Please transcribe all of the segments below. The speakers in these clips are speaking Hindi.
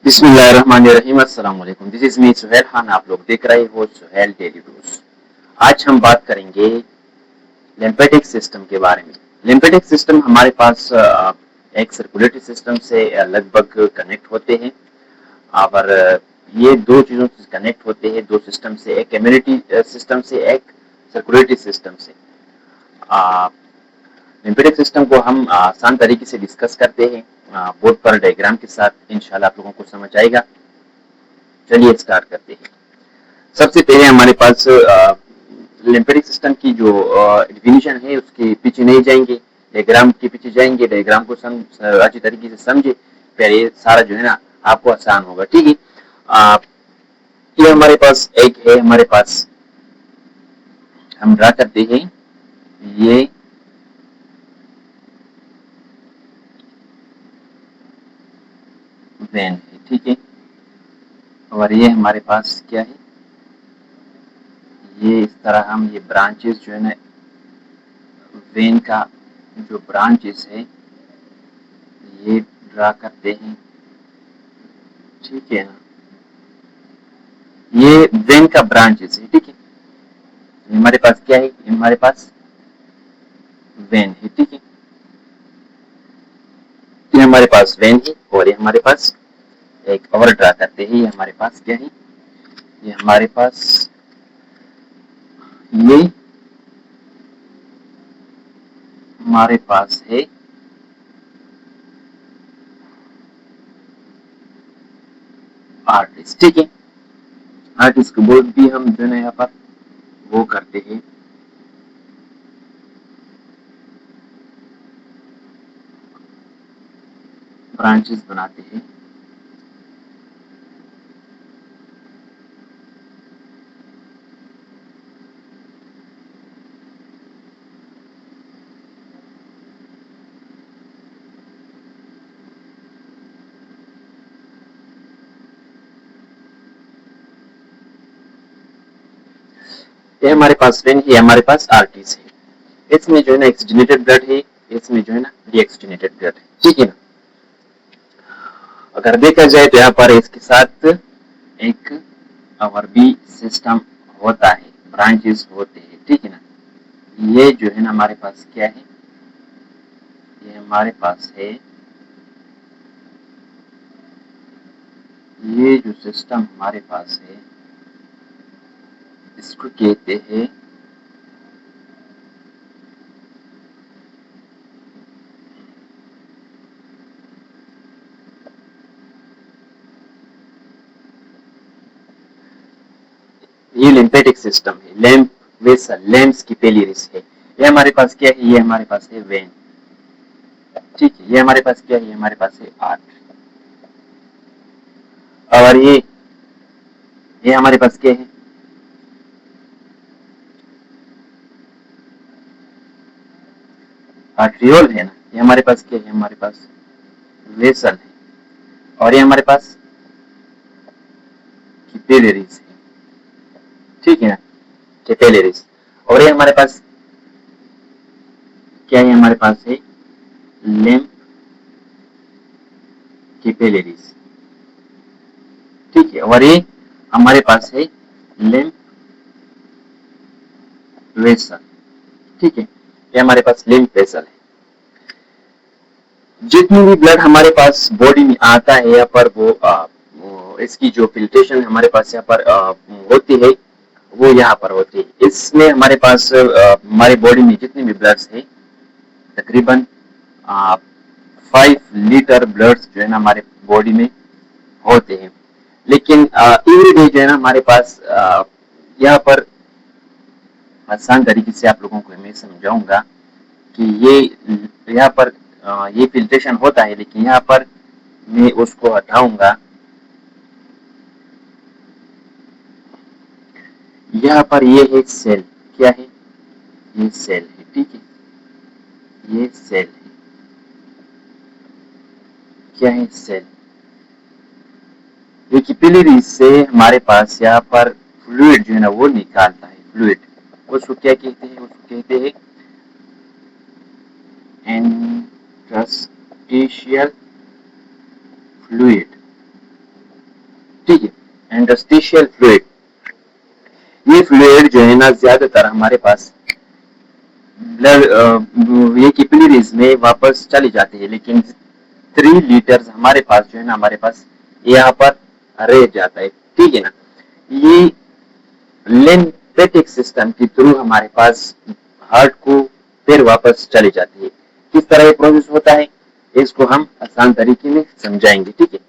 बिस्मिल्लाहिर्रहमानिर्रहीम। अस्सलाम वालेकुम। This is me Suhail Khan. आप लोग देख रहे हो सुहेल डेली डोज। आज हम बात करेंगे लिम्फेटिक सिस्टम के बारे में। लिम्फेटिक सिस्टम हमारे पास एक सर्कुलेटरी सिस्टम से लगभग कनेक्ट होते हैं और ये दो चीजों से कनेक्ट होते हैं, दो सिस्टम से, एक इम्यूनिटी सिस्टम से, एक सर्कुलेटरी सिस्टम से। लिम्फेटिक सिस्टम को हम आसान तरीके से डिस्कस करते हैं बोर्ड पर डायग्राम के साथ। इंशाल्लाह आप लोगों को समझ आएगा। चलिए स्टार्ट करते हैं। सबसे पहले हमारे पास लिम्फेटिक सिस्टम की जो डिफिनीशन है उसके पीछे नहीं जाएंगे, डायग्राम के पीछे जाएंगे। डायग्राम को अच्छी तरीके से समझे, फिर ये सारा जो है ना आपको आसान होगा। ठीक है। ये हमारे पास एक है, हमारे पास हम ड्रा करते हैं, ये वेन है। ठीक है। और ये हमारे पास क्या है, ये इस तरह हम ये ब्रांचेस जो है ना, वेन का जो ब्रांचेस है ये ड्रा करते हैं। ठीक है ना, ये वेन का ब्रांचेस है। ठीक है। हमारे पास क्या है, हमारे पास वेन है। ठीक है। ये हमारे पास वेन है और ये हमारे पास एक और ड्रा करते हैं। ये हमारे पास क्या है, ये हमारे पास ये हमारे पास है आर्टरीज। ठीक है। आर्टरीज को बोर्ड भी हम जो है यहाँ पर वो करते हैं, ब्रांचेस बनाते हैं। ये हमारे पास वेन है, हमारे पास आर्टरीज है। इसमें जो है ना एक्सजेनेटेड ब्लड है, इसमें जो है ना डीएक्सजेनेटेड ब्लड है। ठीक है ना। अगर देखा जाए तो यहाँ पर इसके साथ एक और भी सिस्टम होता है, ब्रांचेस होते हैं। ठीक है ना। ये जो है ना हमारे पास क्या है, ये हमारे पास है, ये जो सिस्टम हमारे पास है इसको कहते हैं ये लिम्फेटिक सिस्टम है। लैम्प वेसल, लैम्प्स की पेलियरिस है। ये हमारे पास क्या है, ये हमारे पास है वेन। ठीक है। ये हमारे पास क्या है, ये हमारे पास है आर्टरी। और ये हमारे पास क्या है, आर्ट्रियोल है ना। ये हमारे पास क्या है, हमारे पास वेसल है। और ये हमारे पास कैपिलरीज है। ठीक है ना, कैपिलरीज। और ये हमारे पास क्या है, हमारे पास है लिम्फ कैपिलरीज। ठीक है। और ये हमारे पास है लिम्फ वेसल। ठीक है। ये हमारे पास लिम्फ वेसल है। जितनी भी ब्लड हमारे पास बॉडी में आता है यहाँ पर वो इसकी जो फिल्ट्रेशन हमारे पास यहाँ पर होती है वो यहाँ पर होती है। इसमें हमारे पास हमारे बॉडी में जितने भी ब्लड्स है तकरीबन 5 लीटर ब्लड्स जो है ना हमारे बॉडी में होते हैं। लेकिन एवरी डे जो है ना हमारे पास यहाँ पर आसान तरीके से आप लोगों को मैं समझाऊंगा कि ये यहाँ पर ये फिल्ट्रेशन होता है, लेकिन यहाँ पर मैं उसको हटाऊंगा। यहाँ पर ये है सेल। क्या है, ये सेल है। ठीक है। ये सेल है। क्या है, सेल। ये कैपिलरी से हमारे पास यहाँ पर फ्लूइड जो है ना वो निकालता है, फ्लूइड। उसको क्या कहते हैं, उसको कहते हैं इंटरस्टिशियल फ्लूइड। इंटरस्टिशियल फ्लूइड, ये फ्लूइड जो है ना ज्यादातर हमारे पास ब्लड ये कैपिलरीज में वापस चली जाती है, लेकिन 3 लीटर्स हमारे पास जो है ना हमारे पास यहाँ पर रह जाता है, ठीक है ना। ये लिम्फेटिक सिस्टम के थ्रू हमारे पास हार्ट को फिर वापस चली जाती है। किस तरह ये प्रोसेस होता है इसको हम आसान तरीके में समझाएंगे, ठीक है।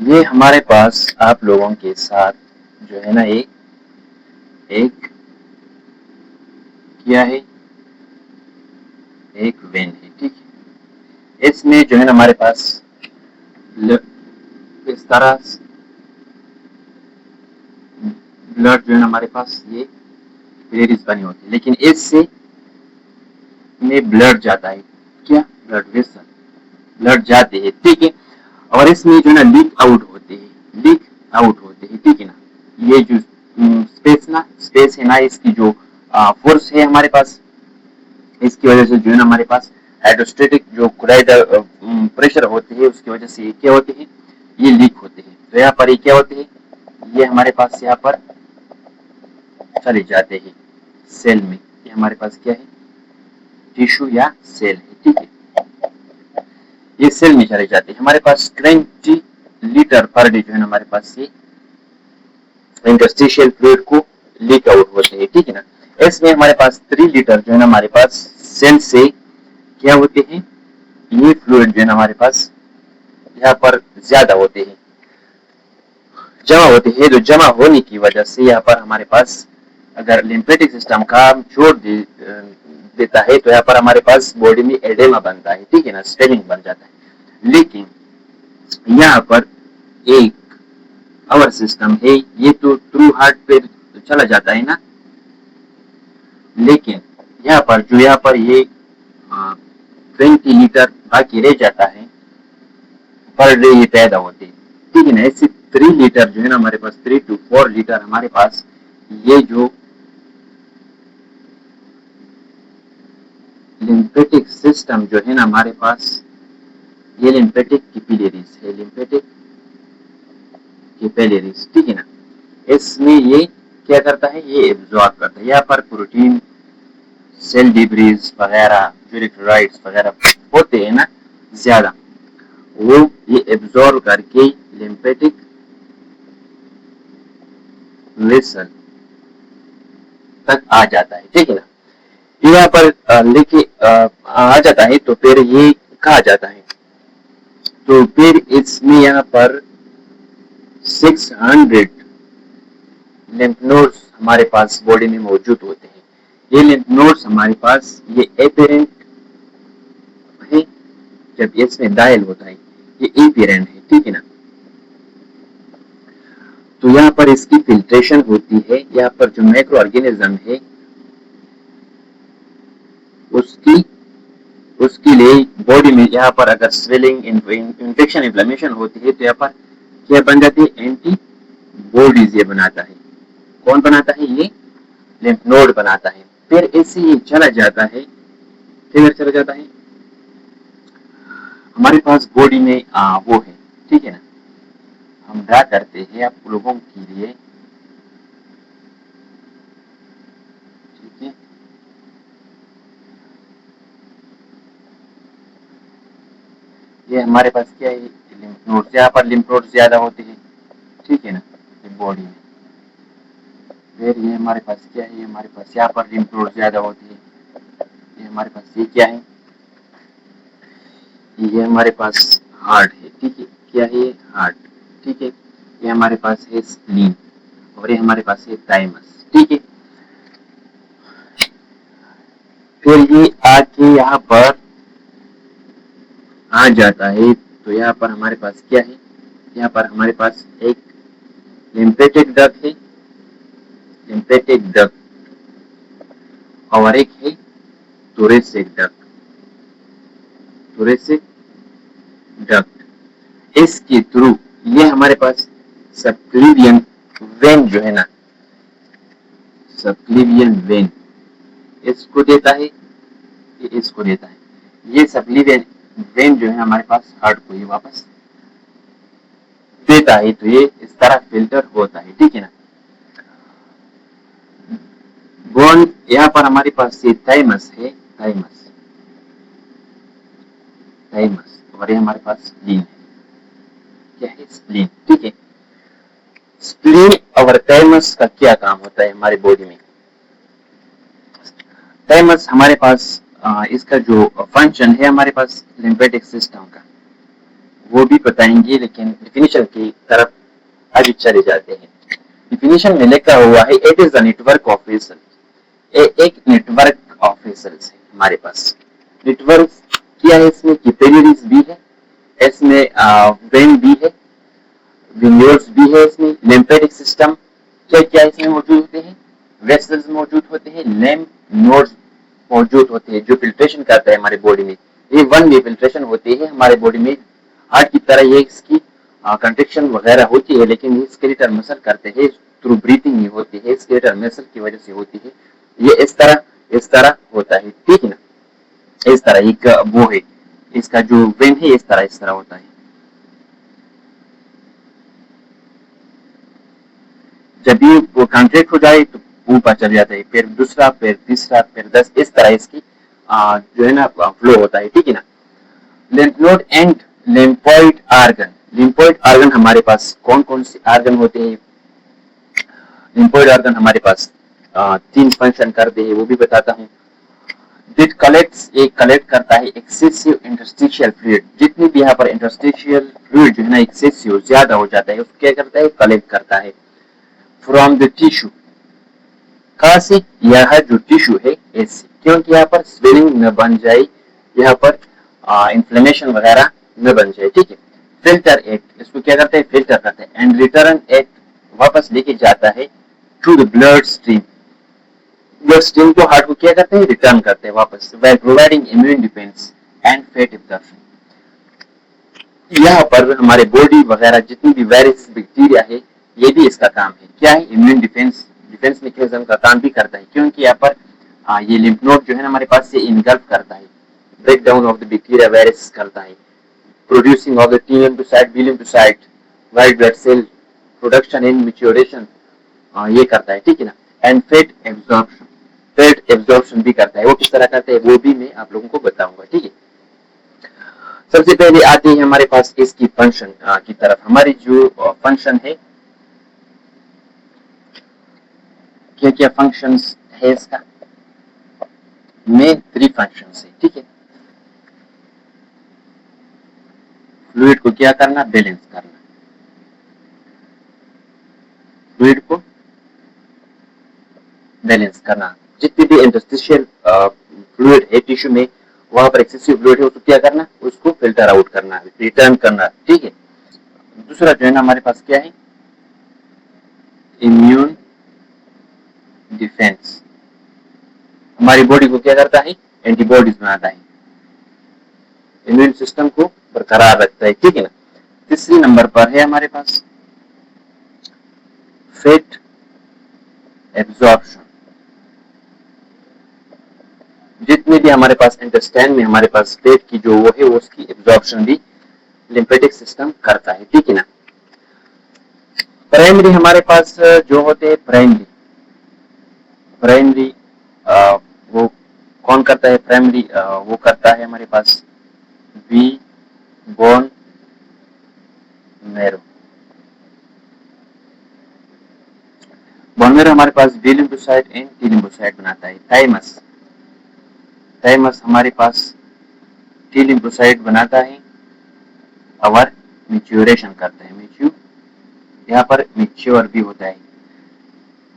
ये हमारे पास आप लोगों के साथ जो है ना एक क्या है, एक वेन है, ठीक है। इसमें जो है ना हमारे पास इस तरह ब्लड जो है ना हमारे पास ये कैपिलरीज बनी होती है, लेकिन इससे में ब्लड जाता है, क्या ब्लड वेसल ब्लड जाते हैं, ठीक है। और इसमें जो है ना लीक आउट होते हैं, ठीक है ना। ये जो स्पेस है ना, इसकी जो फोर्स है हमारे पास, इसकी वजह से जो है ना हमारे पास हाइड्रोस्टेटिक जो कोलाइडर प्रेशर होते हैं उसकी वजह से ये क्या होते हैं, ये लीक होते हैं। तो यहाँ पर ये क्या होते हैं, ये हमारे पास यहाँ पर चले जाते हैं सेल में। ये हमारे पास क्या है, टिश्यू या सेल है, ठीक है। ये सेल में चले जाते हैं। हमारे पास 20 लीटर पर डे जो है ना हमारे पास ये इंटरस्टिशियल फ्लूइड को लीक आउट होते हैं, ठीक है ना। इसमें हमारे पास 3 लीटर जो है ना हमारे पास सेल से क्या होते हैं, ये फ्लूइड जो है ना हमारे पास यहाँ पर ज्यादा होते हैं, जमा होते हैं। तो जमा होने की वजह से यहाँ पर हमारे पास अगर लिम्फेटिक सिस्टम काम छोड़ देता है तो यहाँ पर हमारे पास बॉडी में एडेमा बनता है, ठीक है ना, स्वेलिंग बन जाता है। लेकिन यहाँ पर एक और सिस्टम है, ये तो थ्रू हार्ट पे चला जाता है ना, लेकिन यहाँ पर ये 20 लीटर बाकी रह जाता है पर डे ये पैदा होते हैं, ठीक है ना। ऐसे 3 लीटर जो है ना हमारे पास 3 to 4 लीटर हमारे पास ये जो लिम्फेटिक सिस्टम जो है ना हमारे पास, ये लिम्फेटिक कैपिलरीज है, लिम्फेटिक कैपिलरीज, ठीक है ना। इसमें ये क्या करता है, ये एब्जॉर्ब करता है। यहाँ पर प्रोटीन, सेल डिब्रीज वगैरह जो इलेक्ट्रोलाइट्स वगैरह होते हैं ना ज्यादा, वो ये एब्जॉर्ब करके लिम्फेटिक वेसल तक आ जाता है, ठीक है ना। यहाँ पर लेके आ जाता है तो फिर ये कहा जाता है, तो फिर इसमें यहाँ पर 600 लिम्फ नोड्स हमारे पास बॉडी में मौजूद होते हैं। ये लिम्फ नोड्स हमारे पास ये एपेरेंट है, जब इसमें डायल होता है ये एपेरेंट है, ठीक है ना। तो यहाँ पर इसकी फिल्ट्रेशन होती है। यहाँ पर जो माइक्रो ऑर्गेनिज्म है उसके लिए बॉडी में यहाँ पर अगर स्वेलिंग, इन्फेक्शन, इन्फ्लेमेशन होती है तो यहाँ पर क्या बन जाती है, एंटीबॉडीज ये बनाता है। कौन बनाता है, ये लिम्फ नोड बनाता है। फिर ऐसे ये चला जाता है, किधर चला जाता है, हमारे पास बॉडी में वो है, ठीक है ना। हम ड्रा करते हैं आप लोगों के लिए, ठीक है। ये हमारे पास क्या है, लिम्फ नोड्स, यहाँ पर लिम्फ नोड्स ज्यादा होते हैं, ठीक है ना, बॉडी में। फिर ये हमारे पास क्या है, हमारे पास यहाँ पर लिम्फ नोड्स ज्यादा होते हैं। ये हमारे पास ये क्या है, ये हमारे पास हार्ट है, ठीक है। क्या है, हार्ट, ठीक है। ये हमारे पास है स्प्लीन और ये हमारे पास है थाइमस, ठीक है। फिर ये आके यहाँ पर आ जाता है, तो यहाँ पर हमारे पास क्या है, यहाँ पर हमारे पास एक लिम्फेटिक डक्ट है, लिम्फेटिक डक्ट, और एक है थोरेसिक डक्ट, थोरेसिक डक्ट। इसके थ्रू ये हमारे पास सबक्लीवियन वेन जो है ना, सबक्लीवियन वेन इसको देता है, ये इसको देता है। ये सप्ली वेन जो है हमारे पास हार्ट को ये वापस देता है, तो ये इस तरह फिल्टर होता है, ठीक है ना। बोन यहाँ पर हमारे पास ये थाइमस है, थाइमस थाइमस, और ये हमारे पास स्प्लीन है, क्या है स्प्लीन, ठीक है। स्प्लीन और थाइमस का क्या काम होता है हमारे बॉडी में। थाइमस हमारे पास इसका जो फंक्शन है हमारे पास लिम्फेटिक सिस्टम का, वो भी बताएंगे, लेकिन डिफिनीशन की तरफ आगे चले जाते हैं। डिफिनीशन में लिखा हुआ है it is a network of vessel, एक नेटवर्क ऑफ वेसल्स है हमारे पास। नेटवर्क क्या है, इसमें कैपिलरीज भी है, इसमें वेन भी है, विन्योर्स भी है, इसमें लिम्फेटिक सिस्टम क्या क्या इसमें मौजूद होते हैं, वेसल्स मौजूद होते हैं, लिम्फ नोड्स मौजूद होते हैं जो फिल्ट्रेशन करता है हमारे बॉडी में। ये वन वे फिल्ट्रेशन होती है हमारे बॉडी में, हार्ट की तरह ये इसकी कंट्रैक्शन वगैरह होती है, लेकिन ये स्केलेटल मसल करते हैं थ्रू ब्रीथिंग ही होती है, स्केलेटल मसल की वजह से होती है। ये इस तरह होता है, ठीक है ना। इस तरह एक वो है, इसका जो वेन है इस तरह होता है। जब भी वो कॉन्ट्रैक्ट हो जाए तो ऊपर चल जाता है, फिर दूसरा, फिर तीसरा, फिर 10, इस तरह इसकी जो है ना फ्लो होता है, ठीक है ना। Lymph node and lymphoid organ, lymphoid organ हमारे पास कौन कौन से आर्गन होते हैं। लिम्फोइड आर्गन हमारे पास 3 फंक्शन करते हैं, वो भी बताता हूँ। दिट कलेक्ट्स, एक कलेक्ट करता है एक्सेसिव इंटरस्टिशियल फ्लूइड, जितनी भी यहाँ पर इंटरस्टिशियल फ्लूइड जो है ना एक्सेसिव ज्यादा हो जाता है, उसको क्या करता है, कलेक्ट करता है फ्रॉम द टिश्यू, कहाँ से, यह जो टिश्यू है इससे, क्योंकि यहाँ पर स्वेलिंग न बन जाए, यहाँ पर इन्फ्लेमेशन वगैरह न बन जाए, ठीक है। फिल्टर एक्ट, इसको क्या करते हैं, फिल्टर करते हैं, एंड रिटर्न एक्ट, वापस लेके जाता है to the blood stream, blood stream को हार्ट को क्या करते हैं, रिटर्न करते हैं वापस, by providing immune defence and fat absorption. यहाँ पर हमारे बॉडी वगैरह जितनी भी वायरस बैक्टीरिया है, ये भी इसका काम है, क्या है, इम्यून डिफेंस मैकेनिज्म का काम भी करता है, क्योंकि यहाँ पर ये लिम्फ नोड जो है ना हमारे पास से इनगल्फ करता है, break down of the bacteria virus करता है, producing of the T lymphocyte, B lymphocyte, white blood cell production and maturation ये करता है, ठीक है ना। एंड फैट एब्जॉर्प्शन भी करता है, वो किस तरह करता है वो भी मैं आप लोगों को बताऊंगा, ठीक है। सबसे पहले आते हैं हमारे पास इसकी फंक्शन की तरफ। हमारी जो फंक्शन है, क्या क्या फंक्शंस है इसका, मेन 3 फंक्शंस है, ठीक है। फ्लूइड को क्या करना, बैलेंस करना, फ्लूइड को बैलेंस करना, जितनी भी इंटरस्टिशियल फ्लूइड है टिश्यू में, वहां पर एक्सेसिव फ्लूइड है उसको क्या करना, उसको फिल्टर आउट करना, रिटर्न करना, ठीक है। दूसरा जो है ना हमारे पास क्या है, इम्यून डिफेंस, हमारी बॉडी को क्या करता है, एंटीबॉडीज बनाता है, इम्यून सिस्टम को बरकरार रखता है, ठीक है ना। तीसरी नंबर पर है हमारे पास फैट एब्जॉर्प्शन, जितने भी हमारे पास इंटेस्टाइन में हमारे पास फैट की जो वो है उसकी एब्जॉर्प्शन भी लिम्फेटिक सिस्टम करता है, ठीक है ना। प्राइमरी हमारे पास जो होते हैं, प्राइमरी वो कौन करता है, प्राइमरी वो करता है हमारे पास B bone marrow, bone marrow हमारे पास B lymphocyte and T lymphocyte बनाता है। थाइमस, थाइमस हमारे पास टी लिम्फोसाइट बनाता है और मैच्योरेशन करता है, यहाँ पर मैच्योर भी होता है,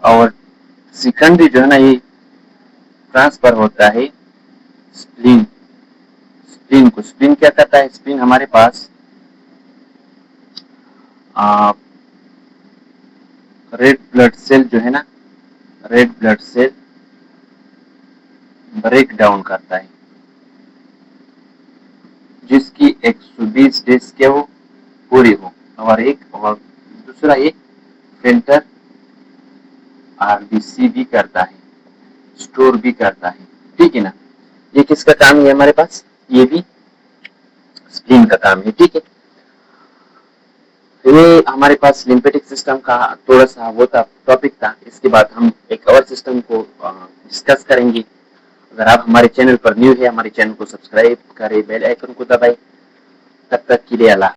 और सेकेंडरी जो है ना ये ट्रांसफर होता है स्प्लीन, स्प्लीन को, स्प्लीन क्या करता है, स्प्लीन हमारे पास रेड ब्लड सेल जो है ना, red blood cell break down करता है, जिसकी 120 डेज के वो पूरी हो, और दूसरा एक फिल्टर आरबीसी भी करता है, स्टोर भी करता है, ठीक है ना। ये किसका काम है हमारे पास, ये भी स्प्लीन का काम है। ठीक है, ये हमारे पास लिम्फेटिक सिस्टम का थोड़ा सा वो था टॉपिक था। इसके बाद हम एक और सिस्टम को डिस्कस करेंगे। अगर आप हमारे चैनल पर न्यू है, हमारे चैनल को सब्सक्राइब करें, बेल आइकन को दबाएं। तब तक के लिए अल्लाह।